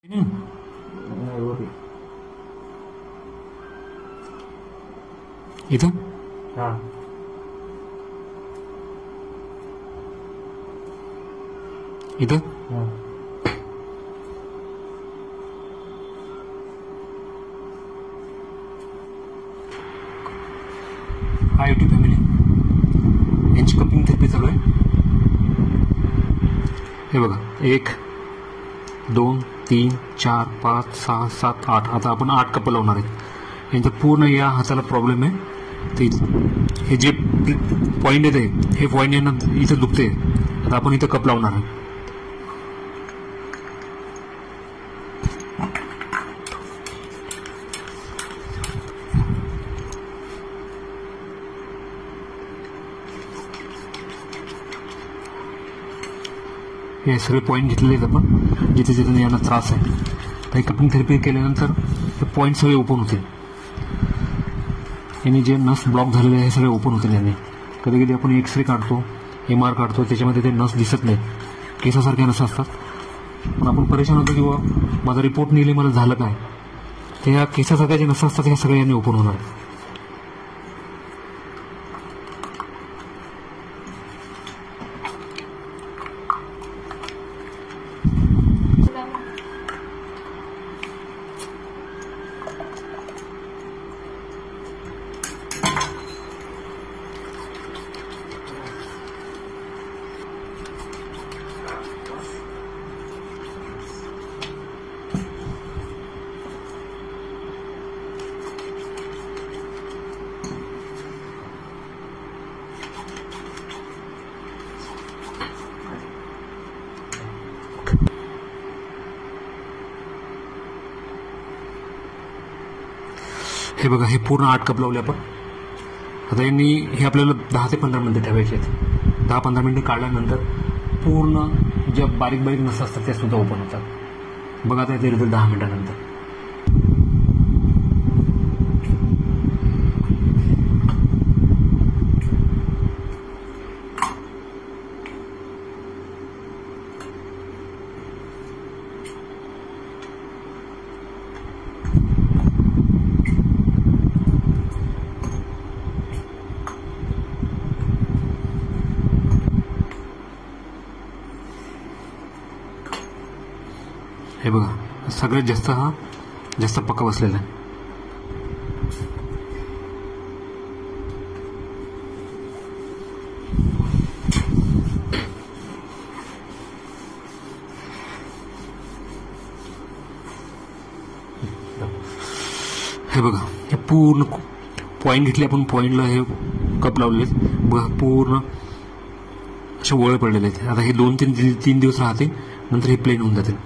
इथं हा इथं हा हा यूट्यूब फॅमिली यांची कपिंग थेरपी चालू आहे. हे बघा 1 2 3 4 5 6 7 8 आता आपण 8 कप लावणार आहेत. यांच्या पूर्ण या हाताला प्रॉब्लेम आहे. ते हे जे पॉईंट येते हे पॉईंट यांना इथं दुखते. आता आपण इथं कप लावणार आहे. हे सगळे पॉईंट घेतलेले आहेत आपण जिथे जिथे यांना त्रास आहे. तर कपिंग थेरपी केल्यानंतर हे पॉईंट सगळे ओपन होतील. यांनी जे नस ब्लॉक झालेले आहे हे सगळे ओपन होतील. यांनी कधी कधी आपण एक्सरे काढतो, MR काढतो, त्याच्यामध्ये ते नस दिसत नाही, केसासारख्या नस असतात. पण आपण परेशान होतो किंवा माझा रिपोर्ट नेले मला झालं काय, ते ह्या केसासारख्या जे नस असतात ह्या सगळ्या यांनी ओपन होणार. हे बघा हे पूर्ण 8 कप लावले आपण. आता यांनी हे आपल्याला 10 ते 15 मिनिटं ठेवायचे आहेत. 10-15 मिनिटं काढल्यानंतर पूर्ण ज्या बारीक बारीक नस असतात त्या सुद्धा ओपन होतात. बघा आता येते रिझल्ट 10 मिनिटानंतर. हे बघा सगळ्यात जास्त पक्का बसलेला आहे. हे बघा हे पूर्ण पॉईंट घेतले आपण. पॉईंटला हे कप लावलेले बघा पूर्ण असे वळ पडलेले आहेत. आता हे 2-3 दिवस राहते, नंतर हे प्लेन होऊन जाते.